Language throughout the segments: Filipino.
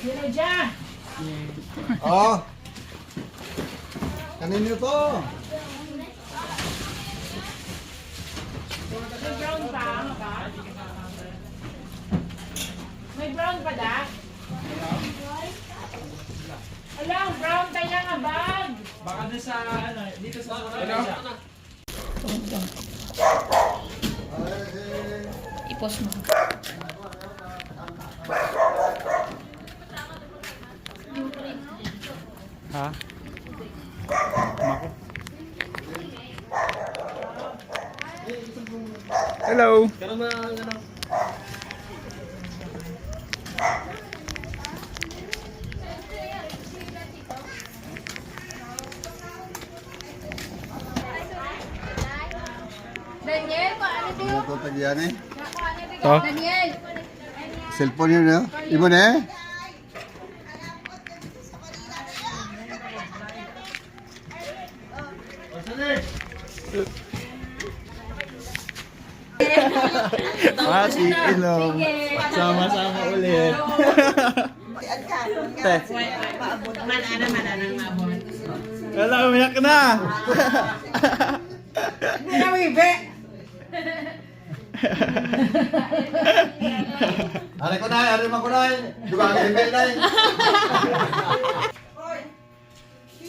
Sino dyan? Oh. Kanino to? May brown pa? Ano ka? May brown pa da? Alam, brown tayo nga bag. Baka doon sa, ano, dito sa ano? I-post mo. Ha? Hello. Daniel, paano ito? Ano to tagyan eh? To? Daniel! Cellphone yun eh? Ibo na eh? Si Ilong. Sama-sama ulit. Te. Wala, umiyak na. Hindi na wibe. Ari ko na, ari mo ko na. Dugang hindi na eh.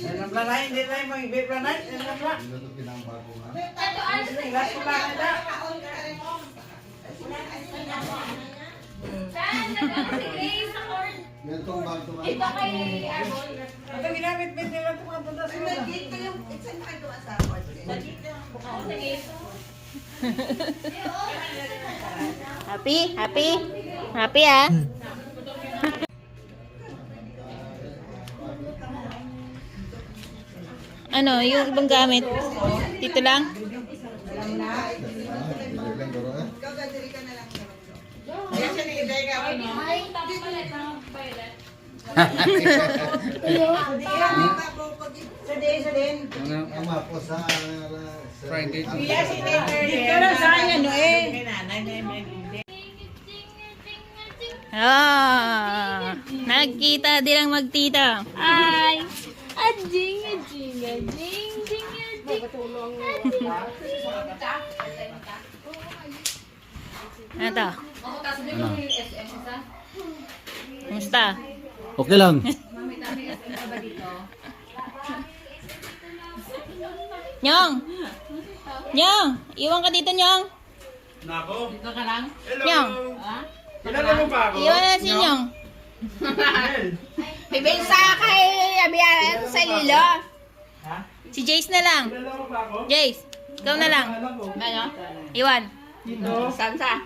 Alam na na, hindi na yung wibe pa na. Alam na. Ito to pinambago nga. Tinglas ko lang na. Saan? Nagkano si Grace sa court? Meron tong bag to Ito kay Arbol. Ito ginamit-mit nila ito mga punta sa una. Happy? Happy? Happy ah? Ano, yung ibang gamit? Dito lang? Sa din. Ama po sa Friday. Dito lang sa kanya, no eh. Ah, nagkita din ang magtita. Ay! Adjing, adjing, adjing, adjing, adjing. Ano to? Kumusta? Okay lang. Nyong! Nyong! Iwan ka dito, Nyong! Nako. Dito ka lang. Nyong! Kilala mo ba ako? Iwan na si Nyong. Bibinsa kay Abiyaran sa Lilo. Ha? Si Jace na lang. Kilala mo ba ako? Jace, ikaw na lang. Alam ko. Ano? Iwan. Dito. Sansa.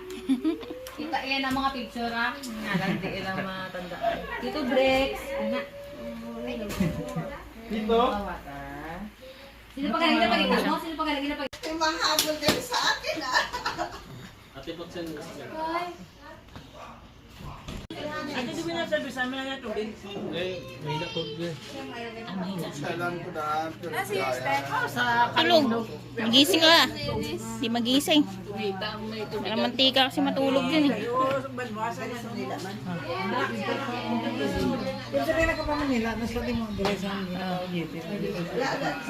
Kita yan ang mga picture ha. Nga lang, di ilang matandaan. Dito breaks. Nga. Dito. Sino pa galing na pagkita mo? Sino pa galing na pagkita? Ate, di ba nasabi sa amin na tubig? Salam ko na. Tulog. Magising ka. Di magising. Para mantika kasi matulog yun eh. Kung sabi na ka pa Manila, nasa din mo dire sa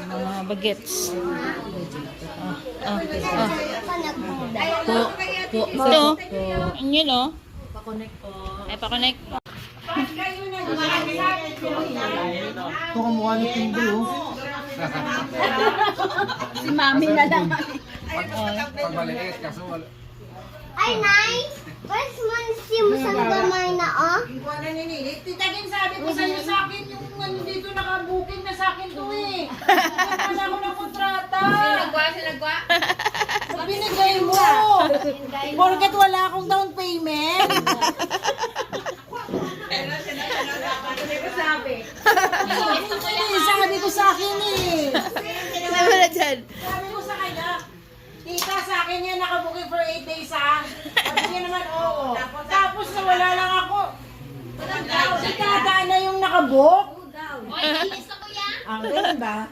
Mga bagets. Ito. Angel oh. Pa-connect po. Ay, pa-connect. Ito ka mukha ni Timbo oh. Si Mami na lang. Pagmaliit kaso wala. Ay, Nay! Where's Mansi mo sa gamay na, oh? Ikaw na ninilit. Tita din sabi ko sa'yo sa akin yung ano dito nakabuking na sa akin to eh. Wala ako ng kontrata. Sinagwa? Binigay mo. Porket wala akong down payment. Sabi ko sa akin eh. Ano na dyan? Sabi ko sa kanya, tita sa akin yan nakabuking for 8 days ha. Sabi niya naman oo. Tapos nawala lang ako. Si tata na yung nakabook. Ang ganun ba?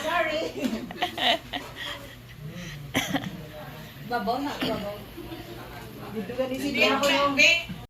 Sorry. Babaw na, babaw. Dito ka din si ako yung